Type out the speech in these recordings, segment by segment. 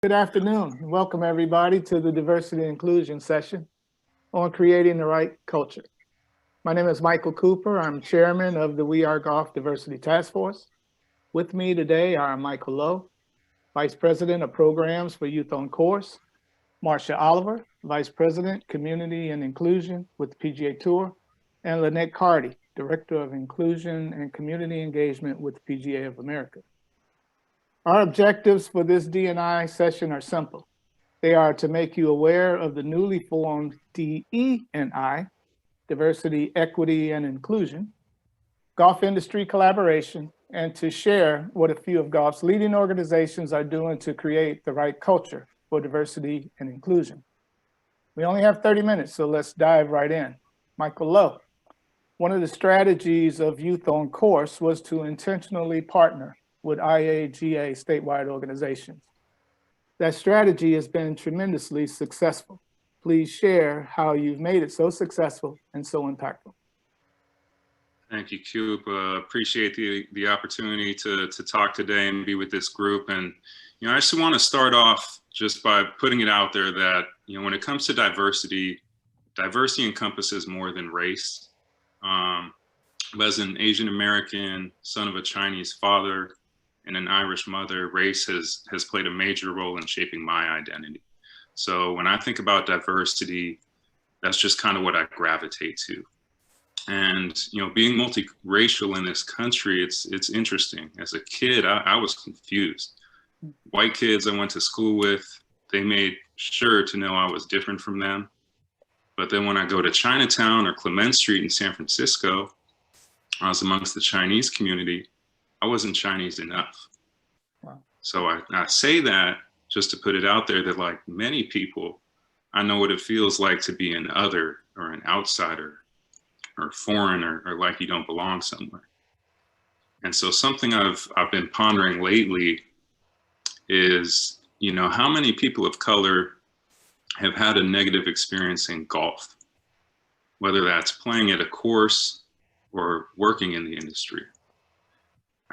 Good afternoon. Welcome everybody to the diversity and inclusion session on creating the right culture. My name is Michael Cooper. I'm chairman of the We Are Golf Diversity Task Force. With me today are Michael Lowe, Vice President of Programs for Youth on Course, Marcia Oliver, Vice President, Community and Inclusion with the PGA Tour, and Lynette Carty, Director of Inclusion and Community Engagement with the PGA of America. Our objectives for this D&I session are simple. They are to make you aware of the newly formed DE&I, Diversity, Equity, and Inclusion, golf industry collaboration, and to share what a few of golf's leading organizations are doing to create the right culture for diversity and inclusion. We only have 30 minutes, so let's dive right in. Michael Lowe. One of the strategies of Youth on Course was to intentionally partner with IAGA statewide organizations. That strategy has been tremendously successful. Please share how you've made it so successful and so impactful. Thank you, Cube. Appreciate the opportunity to talk today and be with this group. And, I just want to start off just by putting it out there that, when it comes to diversity encompasses more than race. As an Asian American, son of a Chinese father and an Irish mother, race has played a major role in shaping my identity. So when I think about diversity, that's just kind of what I gravitate to. And, being multiracial in this country, it's interesting. As a kid, I was confused. White kids I went to school with, they made sure to know I was different from them. But then when I go to Chinatown or Clement Street in San Francisco, I was amongst the Chinese community, I wasn't Chinese enough. Wow. So I say that just to put it out there that, like many people, I know what it feels like to be an other or an outsider or foreign or like you don't belong somewhere. And so something I've been pondering lately is, how many people of color have had a negative experience in golf, whether that's playing at a course or working in the industry.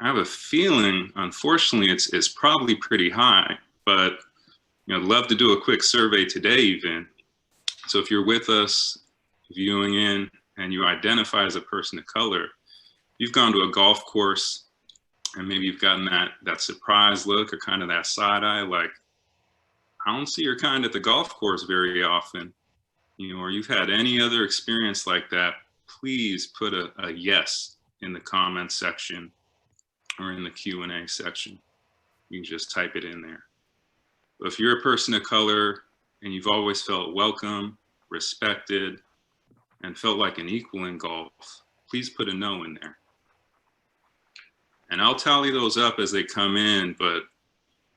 I have a feeling, unfortunately, it's probably pretty high, but I'd love to do a quick survey today even. So if you're with us viewing in and you identify as a person of color, you've gone to a golf course and maybe you've gotten that surprise look or kind of that side eye, like, I don't see your kind at the golf course very often, or you've had any other experience like that, please put a yes in the comments section or in the Q&A section. You can just type it in there. But if you're a person of color and you've always felt welcome, respected, and felt like an equal in golf, please put a no in there. And I'll tally those up as they come in, but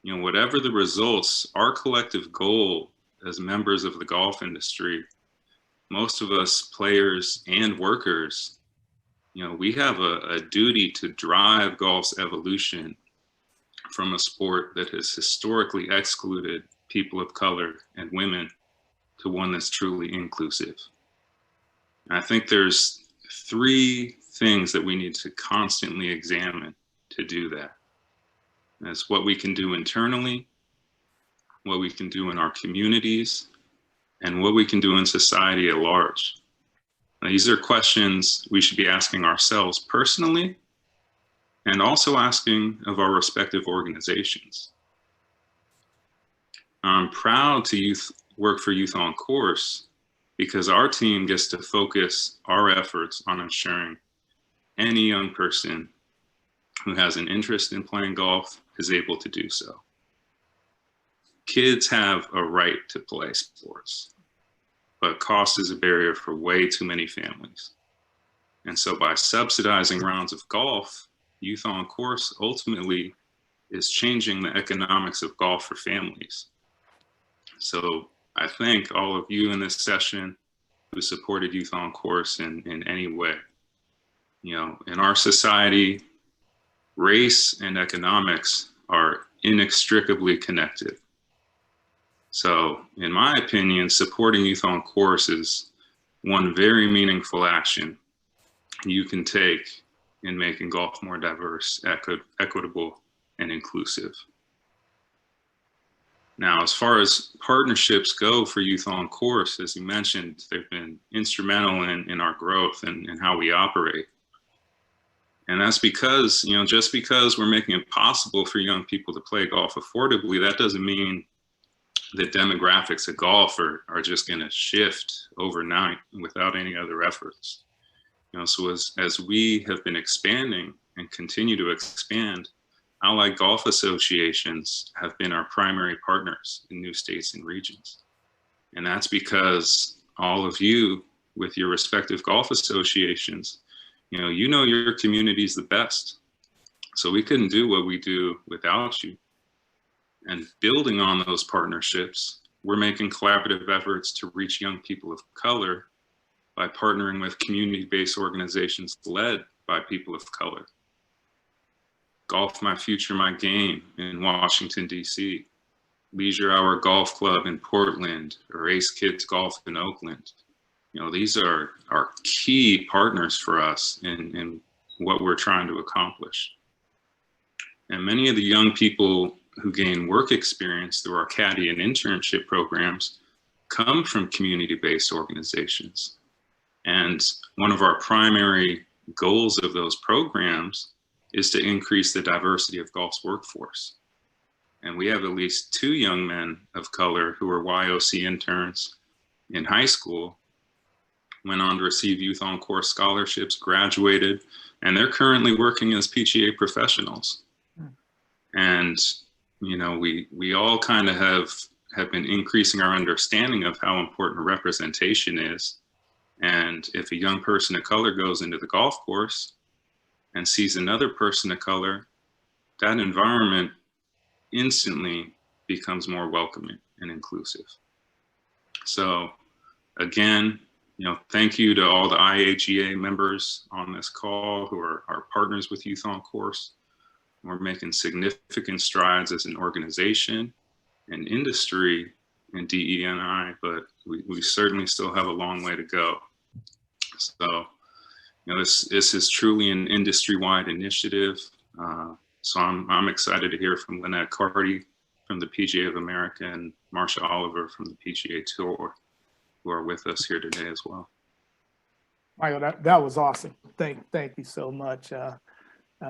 whatever the results, our collective goal as members of the golf industry, most of us players and workers, we have a duty to drive golf's evolution from a sport that has historically excluded people of color and women to one that's truly inclusive. And I think there's 3 things that we need to constantly examine to do that. That's what we can do internally, what we can do in our communities, and what we can do in society at large. Now, these are questions we should be asking ourselves personally and also asking of our respective organizations. I'm proud to work for Youth on Course because our team gets to focus our efforts on ensuring any young person who has an interest in playing golf is able to do so. Kids have a right to play sports, but cost is a barrier for way too many families. And so by subsidizing rounds of golf, Youth on Course ultimately is changing the economics of golf for families. So I thank all of you in this session who supported Youth on Course in any way. In our society, race and economics are inextricably connected. So in my opinion, supporting Youth on Course is one very meaningful action you can take in making golf more diverse, equitable, and inclusive. Now, as far as partnerships go for Youth on Course, as you mentioned, they've been instrumental in our growth and how we operate. And that's because, just because we're making it possible for young people to play golf affordably, that doesn't mean the demographics of golf are just going to shift overnight without any other efforts. So as we have been expanding and continue to expand, Allied Golf Associations have been our primary partners in new states and regions. And that's because all of you with your respective golf associations, you know your communities the best. So we couldn't do what we do without you. And building on those partnerships, we're making collaborative efforts to reach young people of color by partnering with community-based organizations led by people of color. Golf My Future, My Game in Washington, D.C., Leisure Hour Golf Club in Portland, or Ace Kids Golf in Oakland. These are our key partners for us in what we're trying to accomplish. And many of the young people who gain work experience through our caddy and internship programs come from community-based organizations. And one of our primary goals of those programs is to increase the diversity of golf's workforce. And we have at least 2 young men of color who are YOC interns in high school, went on to receive Youth on Course scholarships, graduated, and they're currently working as PGA professionals. And, we all kind of have been increasing our understanding of how important representation is. And if a young person of color goes into the golf course and sees another person of color, that environment instantly becomes more welcoming and inclusive. So again, thank you to all the IAGA members on this call who are our partners with Youth on Course. We're making significant strides as an organization and industry in DE&I, but we certainly still have a long way to go. So, this is truly an industry-wide initiative. So I'm excited to hear from Lynette Carty from the PGA of America and Marsha Oliver from the PGA Tour, who are with us here today as well. Michael, that was awesome. Thank you so much.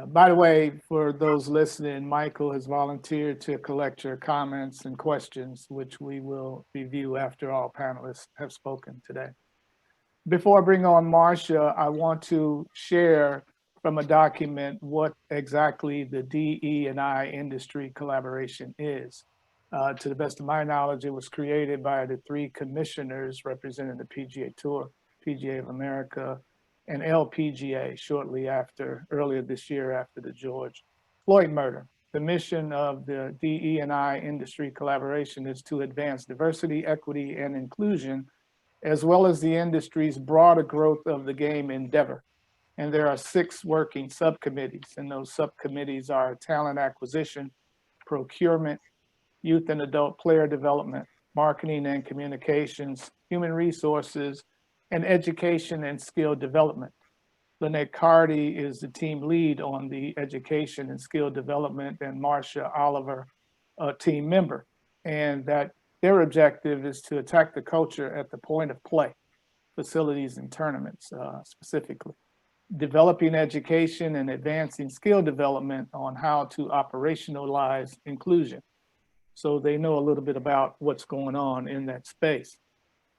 By the way, for those listening, Michael has volunteered to collect your comments and questions, which we will review after all panelists have spoken today. Before I bring on Marsha, I want to share from a document what exactly the DE&I industry collaboration is. To the best of my knowledge, it was created by the 3 commissioners representing the PGA Tour, PGA of America, and LPGA shortly after, earlier this year after the George Floyd murder. The mission of the DE&I industry collaboration is to advance diversity, equity, and inclusion, as well as the industry's broader growth of the game endeavor. And there are 6 working subcommittees, and those subcommittees are talent acquisition, procurement, youth and adult player development, marketing and communications, human resources, and education and skill development. Lynette Carty is the team lead on the education and skill development, and Marsha Oliver, a team member. And that their objective is to attack the culture at the point of play, facilities and tournaments specifically, developing education and advancing skill development on how to operationalize inclusion. So they know a little bit about what's going on in that space.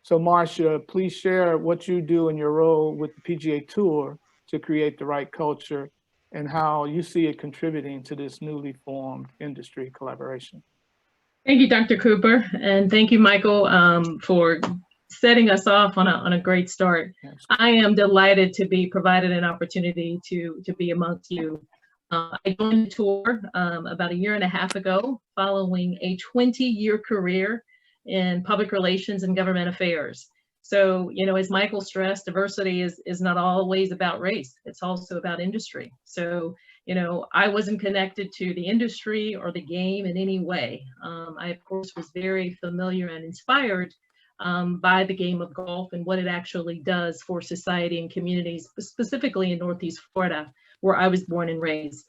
So Marsha, please share what you do in your role with the PGA Tour to create the right culture and how you see it contributing to this newly formed industry collaboration. Thank you, Dr. Cooper, and thank you, Michael, for setting us off on a great start. I am delighted to be provided an opportunity to be amongst you. I joined the tour about 1.5 years ago, following a 20-year career in public relations and government affairs. So, as Michael stressed, diversity is not always about race. It's also about industry. So, I wasn't connected to the industry or the game in any way. I, of course, was very familiar and inspired by the game of golf and what it actually does for society and communities, specifically in Northeast Florida, where I was born and raised.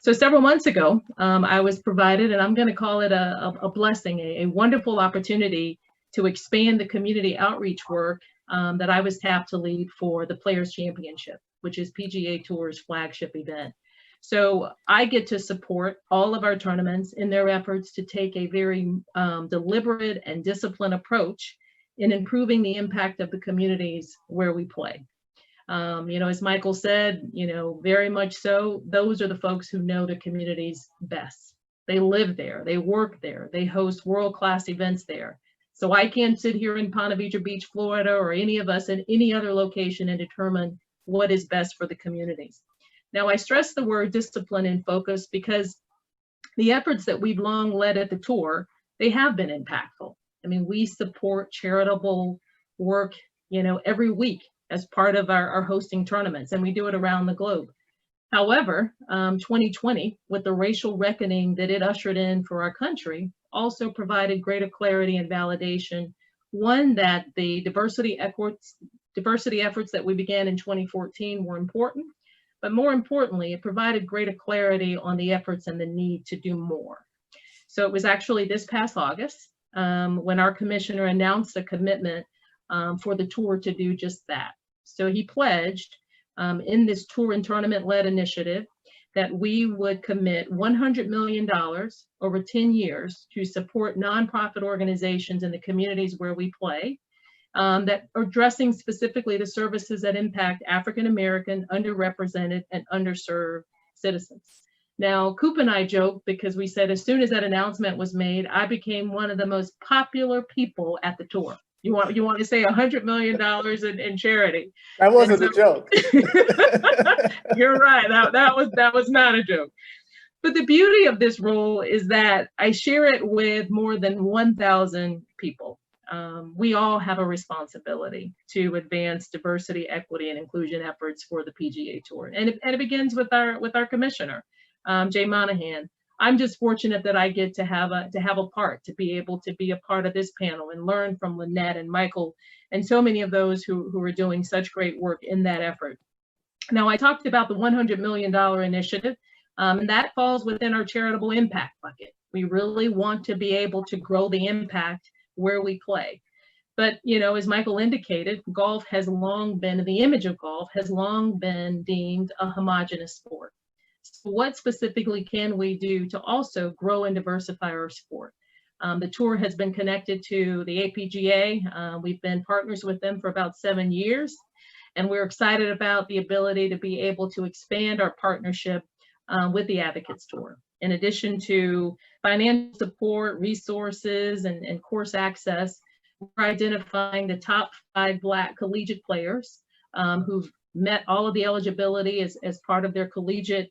So several months ago, I was provided, and I'm going to call it a blessing, a wonderful opportunity to expand the community outreach work that I was tapped to lead for the Players Championship, which is PGA Tour's flagship event. So I get to support all of our tournaments in their efforts to take a very deliberate and disciplined approach in improving the impact of the communities where we play. As Michael said, very much so, those are the folks who know the communities best. They live there, they work there, they host world-class events there. So I can't sit here in Ponte Vedra Beach, Florida, or any of us in any other location and determine what is best for the communities. Now, I stress the word discipline and focus because the efforts that we've long led at the tour, they have been impactful. I mean, we support charitable work, every week as part of our hosting tournaments, and we do it around the globe. However, 2020, with the racial reckoning that it ushered in for our country, also provided greater clarity and validation. One, that the diversity efforts that we began in 2014 were important, but more importantly, it provided greater clarity on the efforts and the need to do more. So it was actually this past August when our commissioner announced a commitment for the tour to do just that. So he pledged in this tour and tournament-led initiative that we would commit $100 million over 10 years to support nonprofit organizations in the communities where we play that are addressing specifically the services that impact African American, underrepresented, and underserved citizens. Now, Coop and I joke because we said as soon as that announcement was made, I became one of the most popular people at the tour. You want to say $100 million in charity? That wasn't a joke. You're right. That was not a joke. But the beauty of this role is that I share it with more than 1,000 people. We all have a responsibility to advance diversity, equity, and inclusion efforts for the PGA Tour, and it begins with our commissioner, Jay Monahan. I'm just fortunate that I get to have a part, to be able to be a part of this panel and learn from Lynette and Michael and so many of those who are doing such great work in that effort. Now, I talked about the $100 million initiative, and that falls within our charitable impact bucket. We really want to be able to grow the impact where we play. But, as Michael indicated, golf has long been, the image of golf has long been deemed a homogenous sport. So what specifically can we do to also grow and diversify our sport? The tour has been connected to the APGA. We've been partners with them for about 7 years, and we're excited about the ability to be able to expand our partnership with the Advocates Tour. In addition to financial support, resources, and course access, we're identifying the top 5 Black collegiate players who've met all of the eligibility as part of their collegiate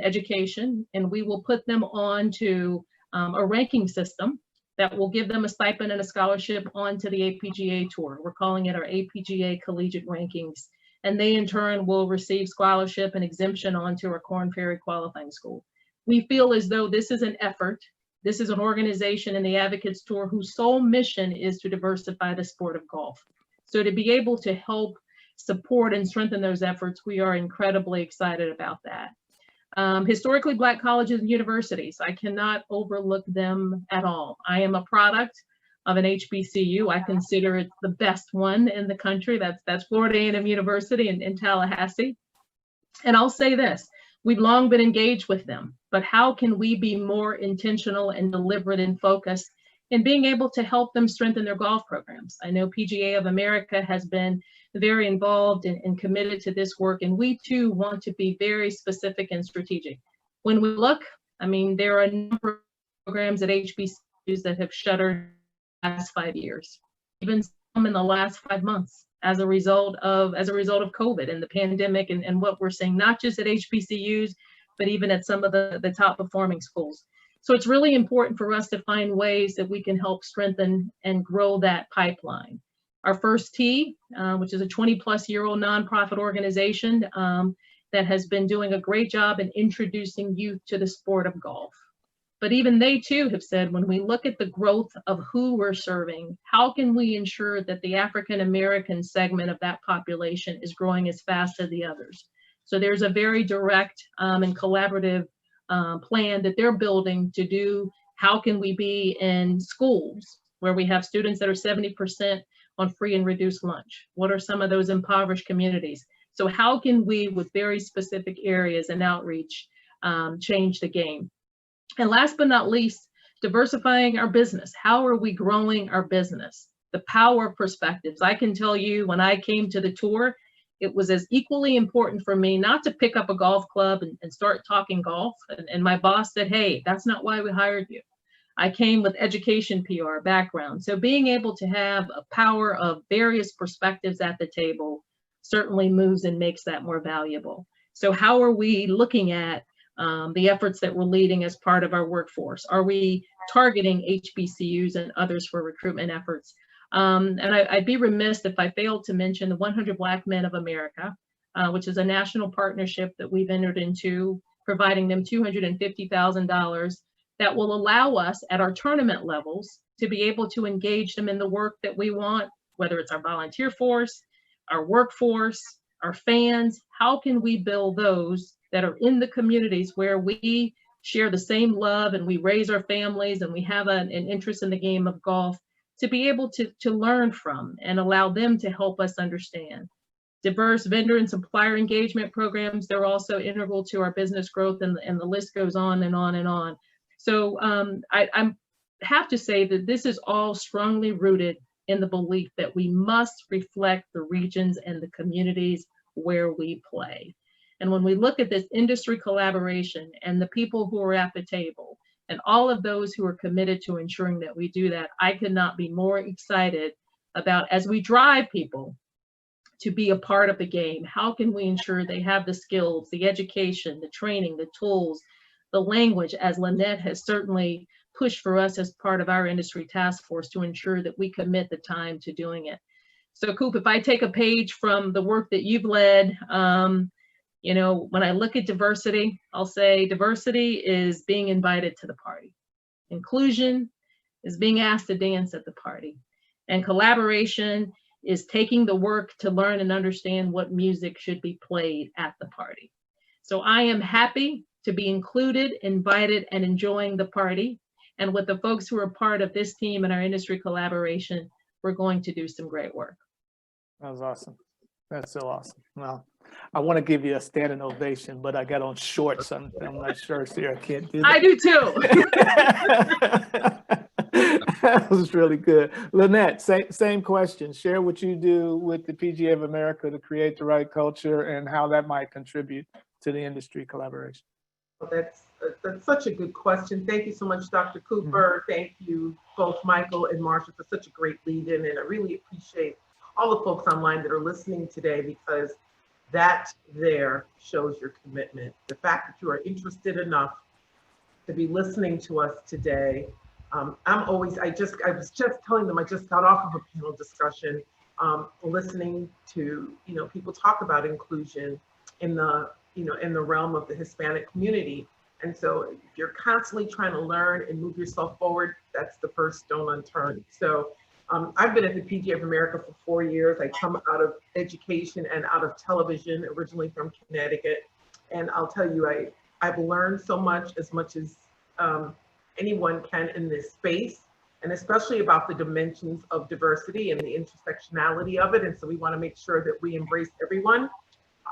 education, and we will put them on to a ranking system that will give them a stipend and a scholarship onto the APGA Tour. We're calling it our APGA Collegiate Rankings, and they in turn will receive scholarship and exemption onto our Korn Ferry Qualifying School. We feel as though this is an effort, this is an organization in the Advocates Tour whose sole mission is to diversify the sport of golf. So to be able to help support and strengthen those efforts, we are incredibly excited about that. Historically Black colleges and universities, I cannot overlook them at all. I am a product of an HBCU. I consider it the best one in the country. That's Florida A&M University in Tallahassee. And I'll say this, we've long been engaged with them, but how can we be more intentional and deliberate and focused in being able to help them strengthen their golf programs? I know PGA of America has been very involved and committed to this work, and we too want to be very specific and strategic. When we look, I mean, there are a number of programs at HBCUs that have shuttered the last 5 years, even some in the last 5 months as a result of COVID and the pandemic and what we're seeing, not just at HBCUs, but even at some of the top performing schools. So it's really important for us to find ways that we can help strengthen and grow that pipeline. Our First Tee, which is a 20-plus-year-old nonprofit organization that has been doing a great job in introducing youth to the sport of golf. But even they too have said, when we look at the growth of who we're serving, how can we ensure that the African American segment of that population is growing as fast as the others? So there's a very direct and collaborative plan that they're building to do. How can we be in schools where we have students that are 70% on free and reduced lunch? What are some of those impoverished communities? So how can we, with very specific areas and outreach, change the game? And last but not least, diversifying our business. How are we growing our business? The power of perspectives. I can tell you, when I came to the tour, it was as equally important for me not to pick up a golf club and start talking golf. And my boss said, hey, that's not why we hired you. I came with education PR background. So being able to have a power of various perspectives at the table certainly moves and makes that more valuable. So how are we looking at the efforts that we're leading as part of our workforce? Are we targeting HBCUs and others for recruitment efforts? And I'd be remiss if I failed to mention the 100 Black Men of America, which is a national partnership that we've entered into, providing them $250,000 that will allow us at our tournament levels to be able to engage them in the work that we want, whether it's our volunteer force, our workforce, our fans. How can we build those that are in the communities where we share the same love and we raise our families and we have an interest in the game of golf, to be able to learn from and allow them to help us understand. Diverse vendor and supplier engagement programs, they're also integral to our business growth, and the list goes on and on and on. So I have to say that this is all strongly rooted in the belief that we must reflect the regions and the communities where we play. And when we look at this industry collaboration and the people who are at the table and all of those who are committed to ensuring that we do that, I could not be more excited about, as we drive people to be a part of the game, how can we ensure they have the skills, the education, the training, the tools, the language, as Lynette has certainly pushed for us as part of our industry task force to ensure that we commit the time to doing it. So Coop, if I take a page from the work that you've led, you know, when I look at diversity, I'll say diversity is being invited to the party. Inclusion is being asked to dance at the party. And collaboration is taking the work to learn and understand what music should be played at the party. So I am happy to be included, invited, and enjoying the party. And with the folks who are part of this team and our industry collaboration, we're going to do some great work. That was awesome. That's so awesome. Well, I want to give you a standing ovation, but I got on shorts. I'm not sure here. I can't do that. I do too. That was really good. Lynette, same question. Share what you do with the PGA of America to create the right culture and how that might contribute to the industry collaboration. Well, that's such a good question. Thank you so much, Dr. Cooper. Thank you both, Michael and Marsha, for such a great lead-in, and I really appreciate all the folks online that are listening today, because that there shows your commitment. The fact that you are interested enough to be listening to us today. I was just telling them, I just got off of a panel discussion, listening to, people talk about inclusion in the, in the realm of the Hispanic community. And so if you're constantly trying to learn and move yourself forward, that's the first stone unturned. So I've been at the PGA of America for 4 years. I come out of education and out of television, originally from Connecticut. And I'll tell you, I've learned so much as anyone can in this space, and especially about the dimensions of diversity and the intersectionality of it. And so we want to make sure that we embrace everyone.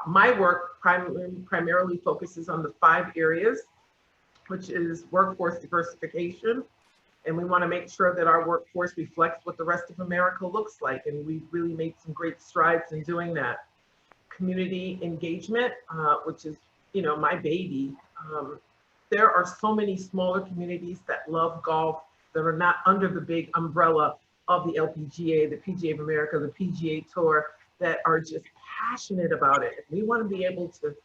My work primarily focuses on the 5 areas, which is workforce diversification. And we want to make sure that our workforce reflects what the rest of America looks like. And we've really made some great strides in doing that. Community engagement, which is, my baby. There are so many smaller communities that love golf that are not under the big umbrella of the LPGA, the PGA of America, the PGA Tour, that are just passionate about it. We want to be able to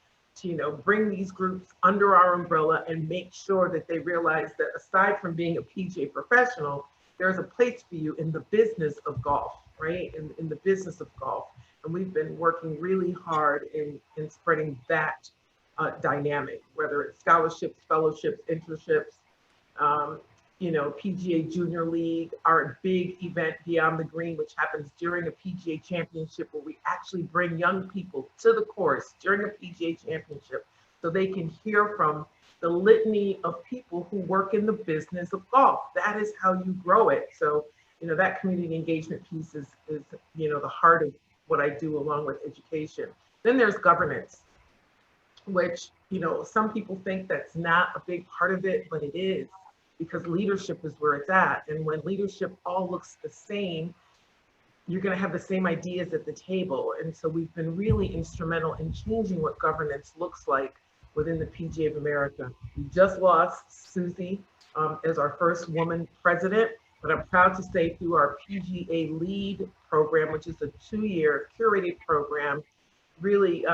bring these groups under our umbrella and make sure that they realize that aside from being a PGA professional, there's a place for you in the business of golf, right? In the business of golf. And we've been working really hard in spreading that dynamic, whether it's scholarships, fellowships, internships, PGA Junior League, our big event Beyond the Green, which happens during a PGA championship, where we actually bring young people to the course during a PGA championship so they can hear from the litany of people who work in the business of golf. That is how you grow it. So, that community engagement piece is the heart of what I do along with education. Then there's governance, which, some people think that's not a big part of it, but it is, because leadership is where it's at. And when leadership all looks the same, you're going to have the same ideas at the table. And so we've been really instrumental in changing what governance looks like within the PGA of America. We just lost Susie as our first woman president, but I'm proud to say through our PGA Lead program, which is a 2-year curated program, really,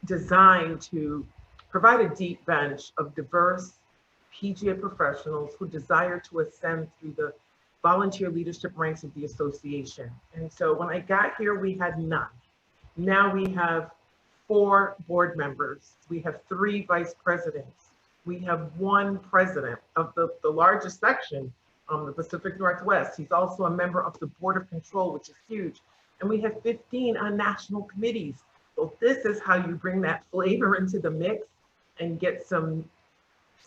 designed to provide a deep bench of diverse PGA professionals who desire to ascend through the volunteer leadership ranks of the association. And so when I got here, we had none. Now we have 4 board members. We have 3 vice presidents. We have 1 president of the largest section, the Pacific Northwest. He's also a member of the Board of Control, which is huge. And we have 15 on national committees. So this is how you bring that flavor into the mix and get some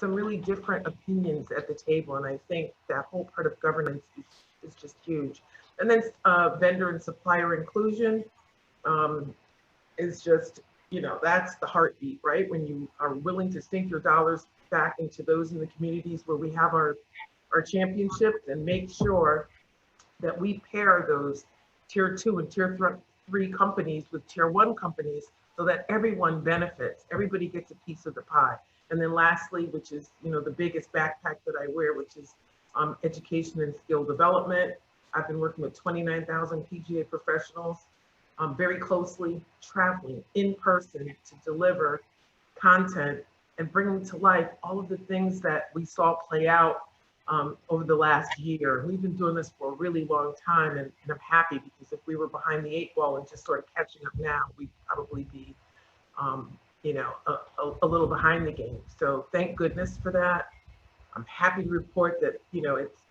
really different opinions at the table. And I think that whole part of governance is just huge. And then vendor and supplier inclusion is just, that's the heartbeat, right? When you are willing to sink your dollars back into those in the communities where we have our championships, and make sure that we pair those tier 2 and tier 3 companies with tier 1 companies, so that everyone benefits, everybody gets a piece of the pie. And then lastly, which is, the biggest backpack that I wear, which is education and skill development. I've been working with 29,000 PGA professionals very closely, traveling in person to deliver content and bring them to life, all of the things that we saw play out over the last year. We've been doing this for a really long time, and I'm happy, because if we were behind the 8 ball and just sort of catching up now, we'd probably be a little behind the game. So thank goodness for that. I'm happy to report that,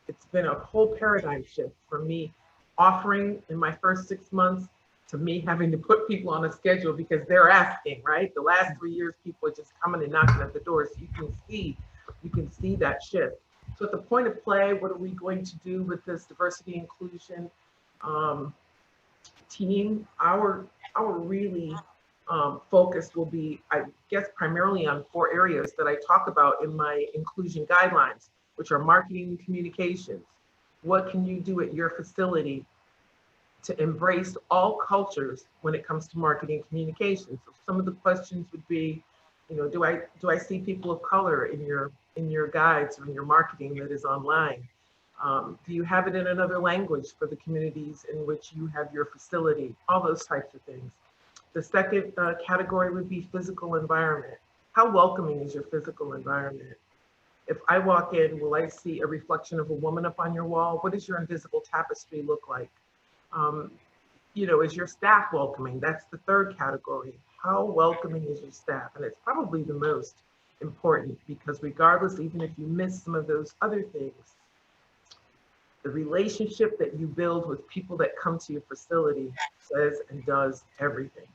it's been a whole paradigm shift for me, offering in my first 6 months to me having to put people on a schedule because they're asking, right? The last 3 years, people are just coming and knocking at the door. So you can see that shift. So at the point of play, what are we going to do with this diversity inclusion team? Our really focus will be, I guess, primarily on 4 areas that I talk about in my inclusion guidelines, which are marketing and communications. What can you do at your facility to embrace all cultures when it comes to marketing communications? So some of the questions would be, do I see people of color in your guides or in your marketing that is online? Do you have it in another language for the communities in which you have your facility? All those types of things. The second category would be physical environment. How welcoming is your physical environment? If I walk in, will I see a reflection of a woman up on your wall? What does your invisible tapestry look like? Is your staff welcoming? That's the third category. How welcoming is your staff? And it's probably the most important, because regardless, even if you miss some of those other things, the relationship that you build with people that come to your facility says and does everything.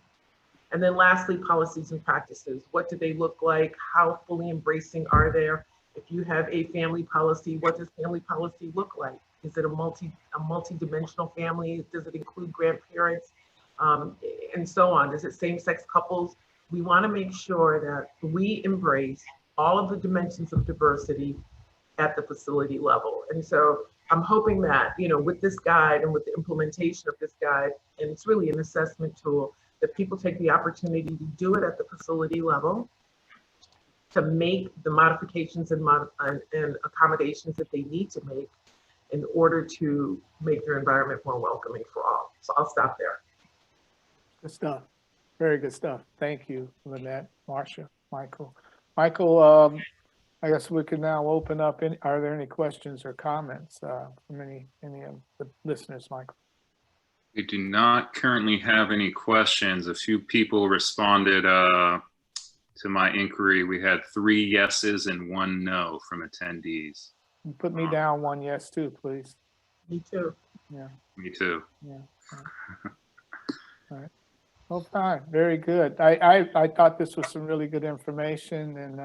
And then lastly, policies and practices. What do they look like? How fully embracing are they? If you have a family policy, what does family policy look like? Is it a multi-dimensional family? Does it include grandparents? And so on. Is it same-sex couples? We want to make sure that we embrace all of the dimensions of diversity at the facility level. And so I'm hoping that, with this guide and with the implementation of this guide, and it's really an assessment tool, that people take the opportunity to do it at the facility level, to make the modifications and accommodations that they need to make in order to make their environment more welcoming for all. So I'll stop there. Good stuff. Very good stuff. Thank you, Lynette, Marcia, Michael. Michael, I guess we can now open up. Are there any questions or comments from any of the listeners, Michael? We do not currently have any questions. A few people responded to my inquiry. We had 3 yeses and 1 no from attendees. You put me down 1 yes too, please. Me too. Yeah. Me too. Yeah. All right. Oh, fine, very good. I thought this was some really good information, and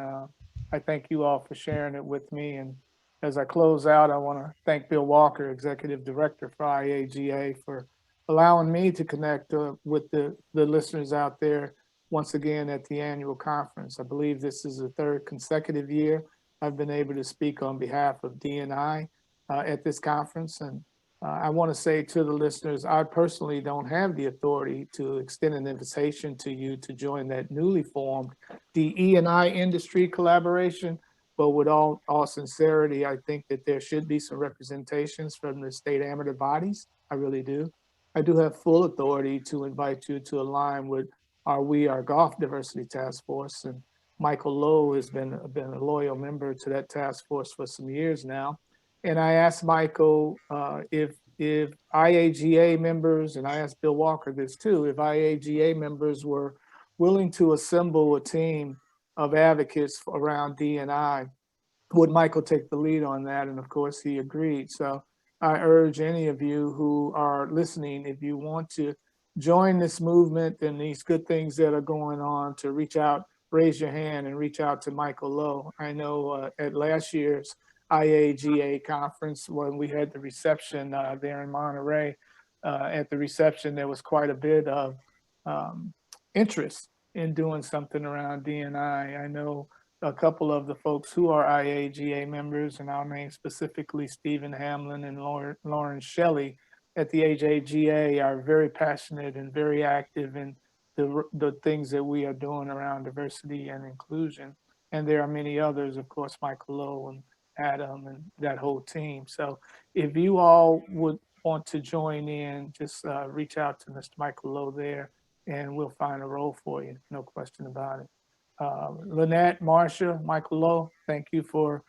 I thank you all for sharing it with me. And as I close out, I want to thank Bill Walker, Executive Director for IAGA, for allowing me to connect with the listeners out there once again at the annual conference. I believe this is the third consecutive year I've been able to speak on behalf of D&I at this conference. And I want to say to the listeners, I personally don't have the authority to extend an invitation to you to join that newly formed DE&I industry collaboration. But with all sincerity, I think that there should be some representations from the state amateur bodies. I really do. I do have full authority to invite you to align with our We Are Golf Diversity Task Force. And Michael Lowe has been a loyal member to that task force for some years now. And I asked Michael if IAGA members, and I asked Bill Walker this too, if IAGA members were willing to assemble a team of advocates around D&I, would Michael take the lead on that? And of course, he agreed. So I urge any of you who are listening, if you want to join this movement and these good things that are going on, to reach out, raise your hand and reach out to Michael Lowe. I know at last year's IAGA conference, when we had the reception there in Monterey, at the reception, there was quite a bit of interest in doing something around D&I. I know a couple of the folks who are IAGA members, and I'll name specifically Stephen Hamlin and Lauren Shelley at the AJGA, are very passionate and very active in the things that we are doing around diversity and inclusion. And there are many others, of course, Michael Lowe and Adam and that whole team. So if you all would want to join in, just reach out to Mr. Michael Lowe there, and we'll find a role for you, no question about it. Lynette, Marcia, Michael Lowe, thank you for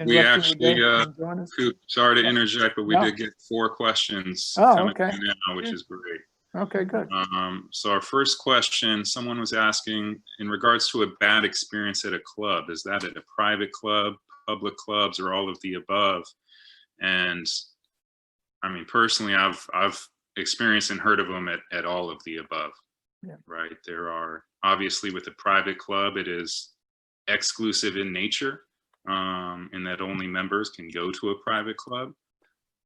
we actually, join us. sorry to interject, but we No. did get 4 questions Oh, coming okay. in now, which is great. Okay, good. So our first question, someone was asking in regards to a bad experience at a club, is that at a private club, public clubs, or all of the above? And I mean, personally, I've experienced and heard of them at all of the above. Yeah. Right. There are obviously with a private club, it is exclusive in nature, in that only members can go to a private club,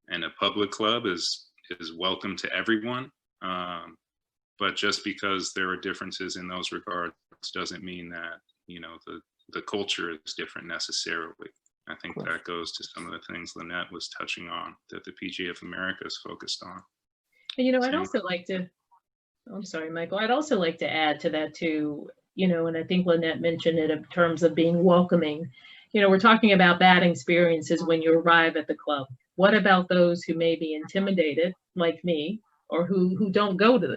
and a public club is welcome to everyone. But just because there are differences in those regards doesn't mean that, you know, the culture is different necessarily. I think that goes to some of the things Lynette was touching on that the PGA of America is focused on. You know, I'd also like to, I'm sorry, Michael, I'd also like to add to that too, you know, and I think Lynette mentioned it in terms of being welcoming. You know, we're talking about bad experiences when you arrive at the club. What about those who may be intimidated, like me, or who don't go to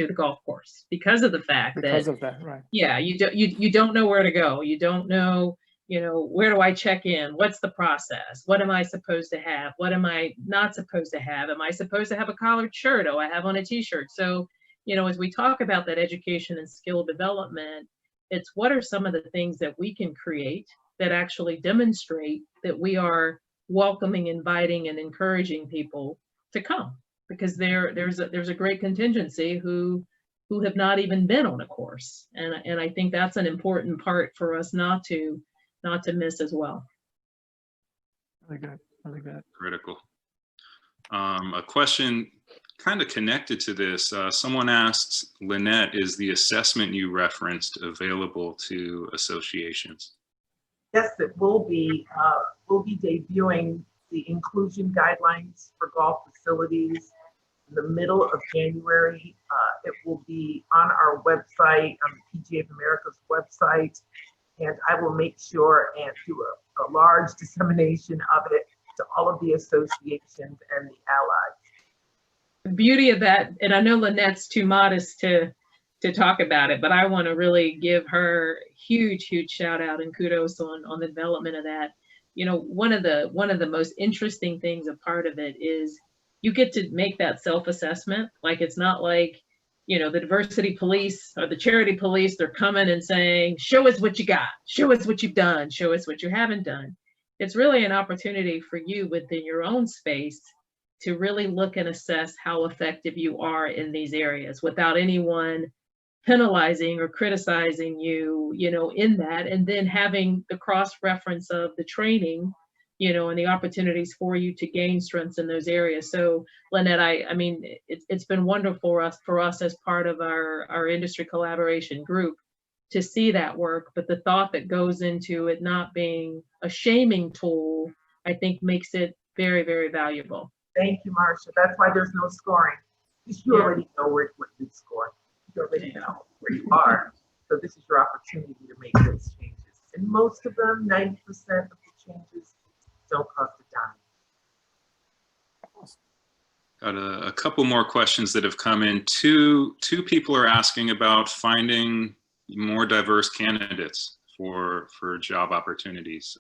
the golf course because of the fact Right. Yeah, you don't know where to go. You don't know, you know, where do I check in? What's the process? What am I supposed to have? What am I not supposed to have? Am I supposed to have a collared shirt? Oh, I have on a t-shirt. So, you know, as we talk about that education and skill development, it's what are some of the things that we can create that actually demonstrate that we are welcoming, inviting, and encouraging people to come, because there's a great contingency who have not even been on a course, and I think that's an important part for us not to miss as well. Really good, really good. Critical. A question kind of connected to this. Someone asked, Lynette, is the assessment you referenced available to associations? Yes, it will be. We'll be debuting the inclusion guidelines for golf facilities in the middle of January. It will be on our website, on the PGA of America's website, and I will make sure and do a large dissemination of it to all of the associations and the allies. The beauty of that, and I know Lynette's too modest to talk about it, but I want to really give her huge shout out and kudos on the development of that. You know, one of the most interesting things, a part of it, is you get to make that self-assessment. Like, it's not like, you know, the diversity police or the charity police, they're coming and saying, show us what you got, show us what you've done, show us what you haven't done. It's really an opportunity for you within your own space to really look and assess how effective you are in these areas without anyone penalizing or criticizing you, in that, and then having the cross reference of the training, and the opportunities for you to gain strengths in those areas. So Lynette, I mean, it's been wonderful for us as part of our industry collaboration group to see that work, but the thought that goes into it not being a shaming tool, I think makes it very, very valuable. Thank you, Marcia. That's why there's no scoring. Because you Yeah. already know what you score. You already know where you are. So this is your opportunity to make those changes. And most of them, 90% of the changes, don't cost a dime. Got a couple more questions that have come in. Two people are asking about finding more diverse candidates for job opportunities,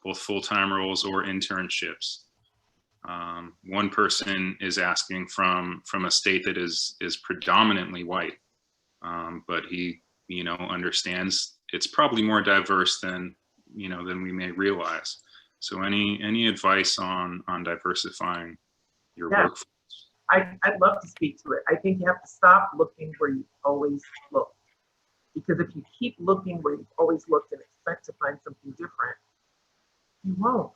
both full-time roles or internships. One person is asking from a state that is predominantly white, but he understands it's probably more diverse than we may realize. So any advice on diversifying your workforce? I'd love to speak to it. I think you have to stop looking where you've always looked. Because if you keep looking where you've always looked and expect to find something different, you won't.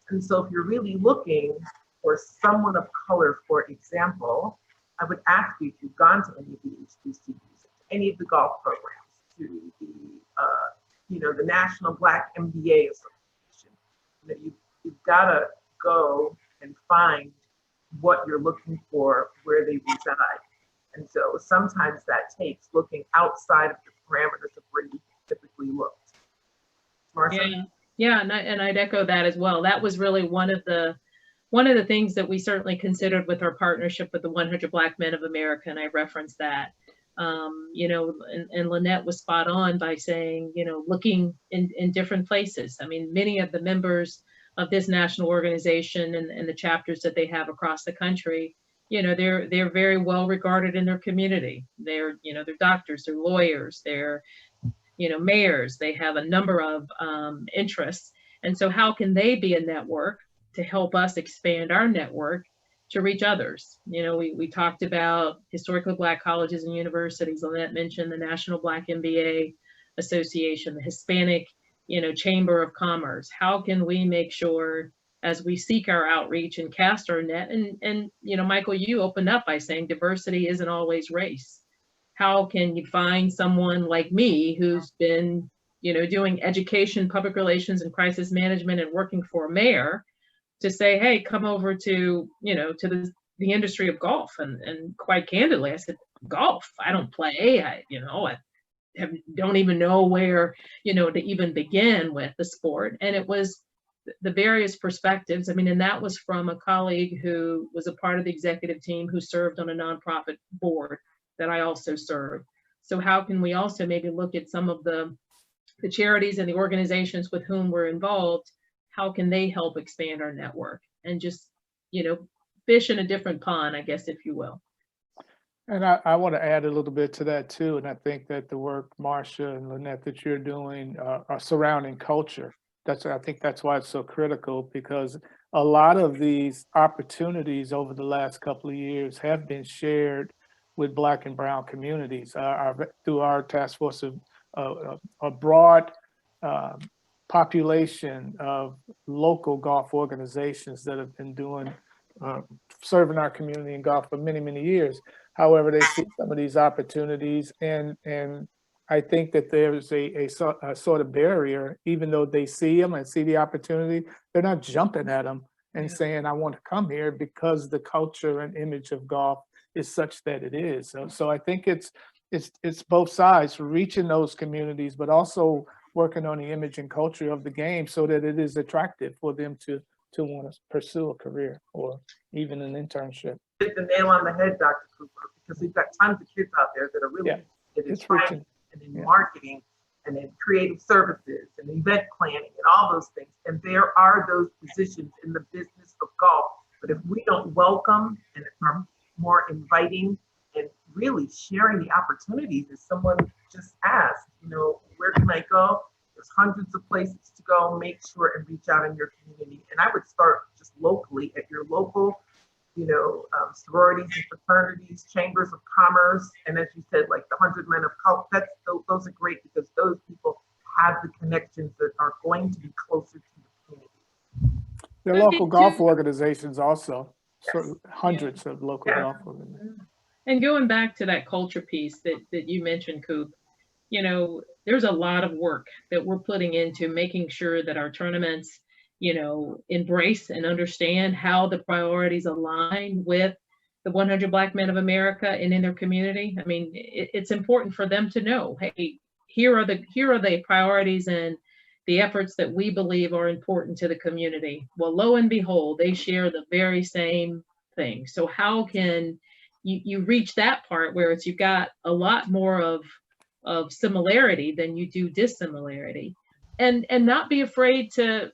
And so if you're really looking for someone of color, for example, I would ask you if you've gone to any of the HBCUs, any of the golf programs, to the National Black MBA Association, that you've got to go and find what you're looking for, where they reside. And so sometimes that takes looking outside of the parameters of where you typically looked. Marcia? Yeah, and I'd echo that as well. That was really one of the things that we certainly considered with our partnership with the 100 Black Men of America, and I referenced that. And Lynette was spot on by saying, looking in different places. I mean, many of the members of this national organization and the chapters that they have across the country, they're very well regarded in their community. They're doctors, they're lawyers, they're mayors. They have a number of interests. And so how can they be a network to help us expand our network to reach others? We talked about historically Black colleges and universities. Lynette mentioned the National Black MBA Association, the Hispanic, Chamber of Commerce. How can we make sure, as we seek our outreach and cast our net, and Michael, you opened up by saying diversity isn't always race. How can you find someone like me who's been, doing education, public relations, and crisis management and working for a mayor to say, hey, come over to, to the industry of golf. And quite candidly, I said, golf, I don't play. I don't even know where, to even begin with the sport. And it was the various perspectives. I mean, and that was from a colleague who was a part of the executive team who served on a nonprofit board that I also serve. So how can we also maybe look at some of the charities and the organizations with whom we're involved? How can they help expand our network and just, fish in a different pond, I guess, if you will. And I want to add a little bit to that too. And I think that the work, Marcia and Lynette, that you're doing are surrounding culture. I think that's why it's so critical, because a lot of these opportunities over the last couple of years have been shared with Black and Brown communities through our task force of a broad population of local golf organizations that have been doing serving our community in golf for many, many years. However, they see some of these opportunities, and I think that there's a sort of barrier. Even though they see them and see the opportunity, they're not jumping at them and saying, I want to come here, because the culture and image of golf is such that it is. So I think it's both sides, reaching those communities, but also working on the image and culture of the game so that it is attractive for them to want to pursue a career or even an internship. Hit the nail on the head, Dr. Cooper, because we've got tons of kids out there that are really interested in finance and in marketing and in creative services and event planning and all those things. And there are those positions in the business of golf. But if we don't welcome and are more inviting and really sharing the opportunities, as someone just asked, where can I go? There's hundreds of places to go. Make sure and reach out in your community. And I would start just locally at your local, sororities and fraternities, chambers of commerce, and as you said, like the 100 Men of Color. Those are great because those people have the connections that are going to be closer to the community. There are local golf organizations also, so hundreds of local golf organizations. And going back to that culture piece that you mentioned, Coop, there's a lot of work that we're putting into making sure that our tournaments, embrace and understand how the priorities align with the 100 Black Men of America and in their community. I mean, it's important for them to know, hey, here are the priorities and the efforts that we believe are important to the community. Well, lo and behold, they share the very same thing. So how can you reach that part where you've got a lot more of similarity than you do dissimilarity, and not be afraid to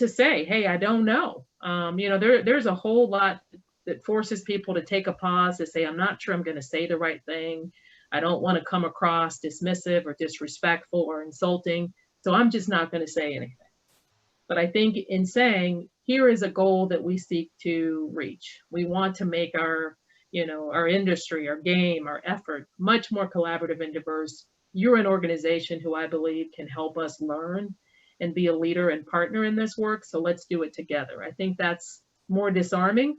say, hey, I don't know. There's a whole lot that forces people to take a pause, to say, I'm not sure I'm going to say the right thing. I don't want to come across dismissive or disrespectful or insulting. So I'm just not going to say anything. But I think in saying, here is a goal that we seek to reach. We want to make our industry, our game, our effort much more collaborative and diverse. You're an organization who I believe can help us learn and be a leader and partner in this work. So let's do it together. I think that's more disarming.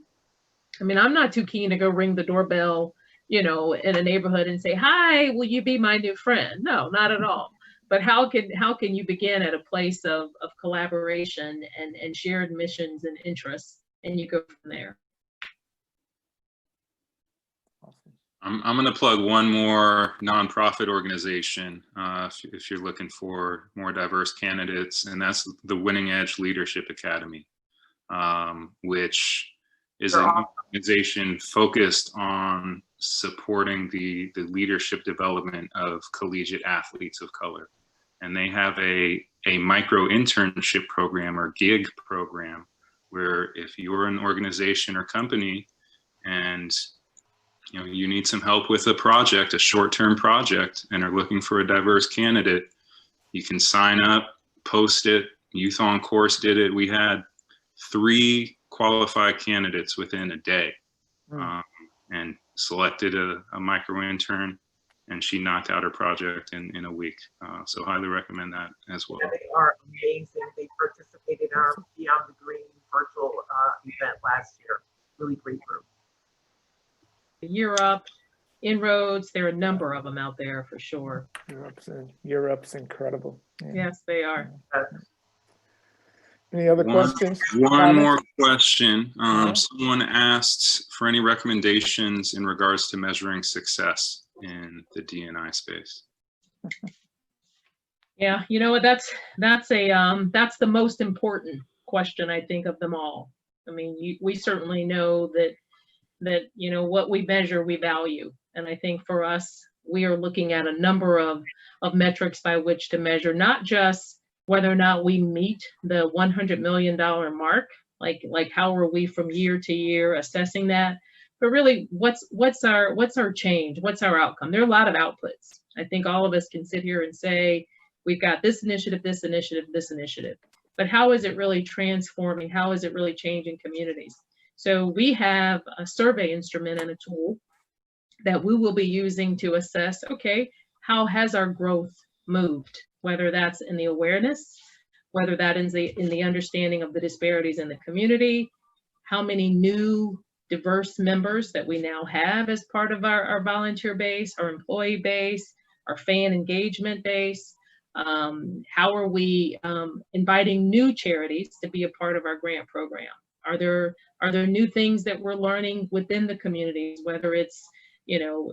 I mean, I'm not too keen to go ring the doorbell, in a neighborhood and say, hi, will you be my new friend? No, not at all. But how can you begin at a place of collaboration and shared missions and interests, and you go from there? I'm going to plug one more nonprofit organization if you're looking for more diverse candidates, and that's the Winning Edge Leadership Academy, which is an organization focused on supporting the leadership development of collegiate athletes of color. And they have a micro internship program or gig program where if you're an organization or company and you need some help with a project, a short-term project, and are looking for a diverse candidate, you can sign up, post it. Youth on Course did it. We had 3 qualified candidates within a day, and selected a micro intern, and she knocked out her project in a week. So highly recommend that as well. Yeah, they are amazing. They participated in our Beyond the Green virtual event last year. Really great group. Europe, Inroads, there are a number of them out there for sure. Europe's incredible. Yeah. Yes, they are. Any other questions? One more question. Someone asked for any recommendations in regards to measuring success in the D&I space. Yeah, you know what? That's the most important question, I think, of them all. I mean, we certainly know that what we measure, we value. And I think for us, we are looking at a number of metrics by which to measure, not just whether or not we meet the $100 million mark, like how are we from year to year assessing that, but really what's our change, what's our outcome. There are a lot of outputs. I think all of us can sit here and say, we've got this initiative, this initiative, this initiative, but how is it really transforming? How is it really changing communities? So we have a survey instrument and a tool that we will be using to assess, okay, how has our growth moved? Whether that's in the awareness, whether that is in the understanding of the disparities in the community, how many new diverse members that we now have as part of our volunteer base, our employee base, our fan engagement base. How are we inviting new charities to be a part of our grant program? Are there new things that we're learning within the communities, whether it's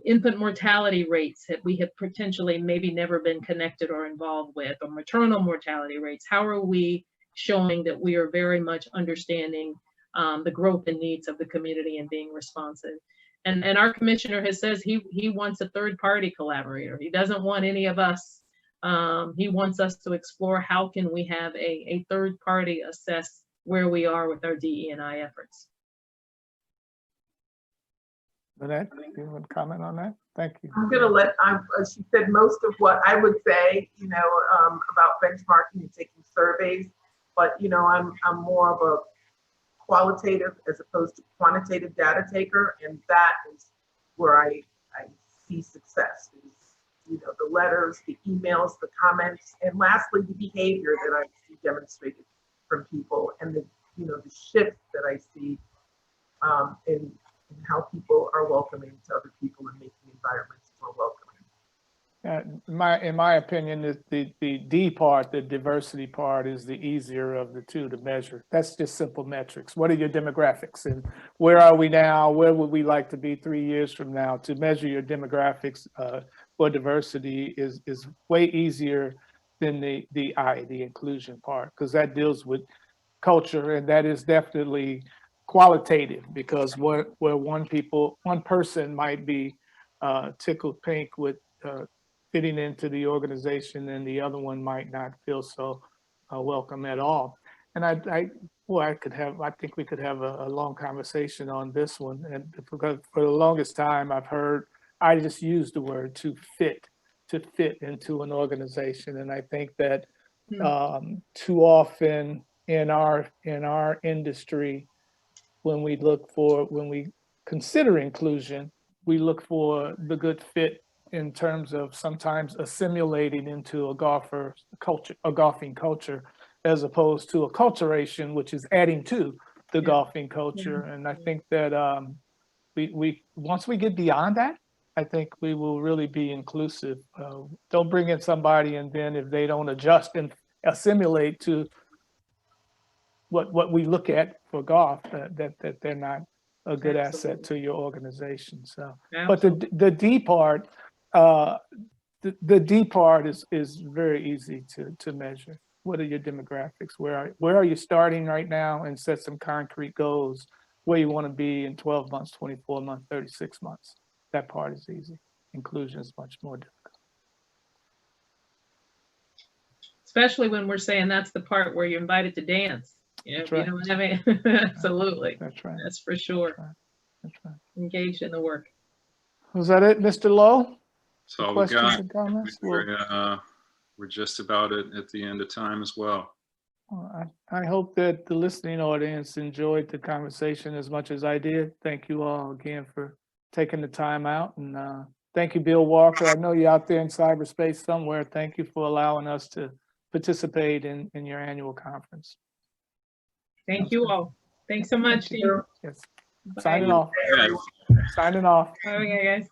infant mortality rates that we have potentially maybe never been connected or involved with, or maternal mortality rates? How are we showing that we are very much understanding the growth and needs of the community and being responsive? And our commissioner has says he wants a third-party collaborator. He doesn't want any of us. He wants us to explore how can we have a third party assess where we are with our DE&I efforts. Lynette, do you want to comment on that? Thank you. I'm going to let, she said most of what I would say, about benchmarking and taking surveys, but, I'm more of a qualitative as opposed to quantitative data taker, and that is where I see success. Is, you know, the letters, the emails, the comments, and lastly, the behavior that I see demonstrated from people, and the, you know, the shift that I see in how people are welcoming to other people and making environments more welcoming. In my opinion, the D part, the diversity part, is the easier of the two to measure. That's just simple metrics. What are your demographics, and where are we now? Where would we like to be 3 years from now? To measure your demographics for diversity is way easier than the inclusion part, because that deals with culture, and that is definitely qualitative, because where one person might be tickled pink with fitting into the organization, and the other one might not feel so welcome at all. And I think we could have a long conversation on this one, and because for the longest time I just used the word to fit into an organization, and I think that too often in our industry, when we consider inclusion, we look for the good fit in terms of sometimes assimilating into a golfing culture, as opposed to acculturation, which is adding to the golfing culture. And I think that we once we get beyond that, I think we will really be inclusive. Don't bring in somebody and then if they don't adjust and assimilate to what we look at for golf, that they're not a good asset to your organization. So, but the D part, the D part is very easy to measure. What are your demographics? Where are you starting right now, and set some concrete goals where you want to be in 12 months, 24 months, 36 months. That part is easy. Inclusion is much more difficult. Especially when we're saying that's the part where you're invited to dance. You know, That's right. you know what I mean? Absolutely. That's right. That's for sure. That's right. Engaged in the work. Was that it, Mr. Lowe? So we Questions got, and comments? we're just about at the end of time as well. I hope that the listening audience enjoyed the conversation as much as I did. Thank you all again for taking the time out, and thank you, Bill Walker. I know you're out there in cyberspace somewhere. Thank you for allowing us to participate in your annual conference. Thank you all. Thanks so much. Yes. Bye. Signing off. Yeah. Signing off. Okay, guys.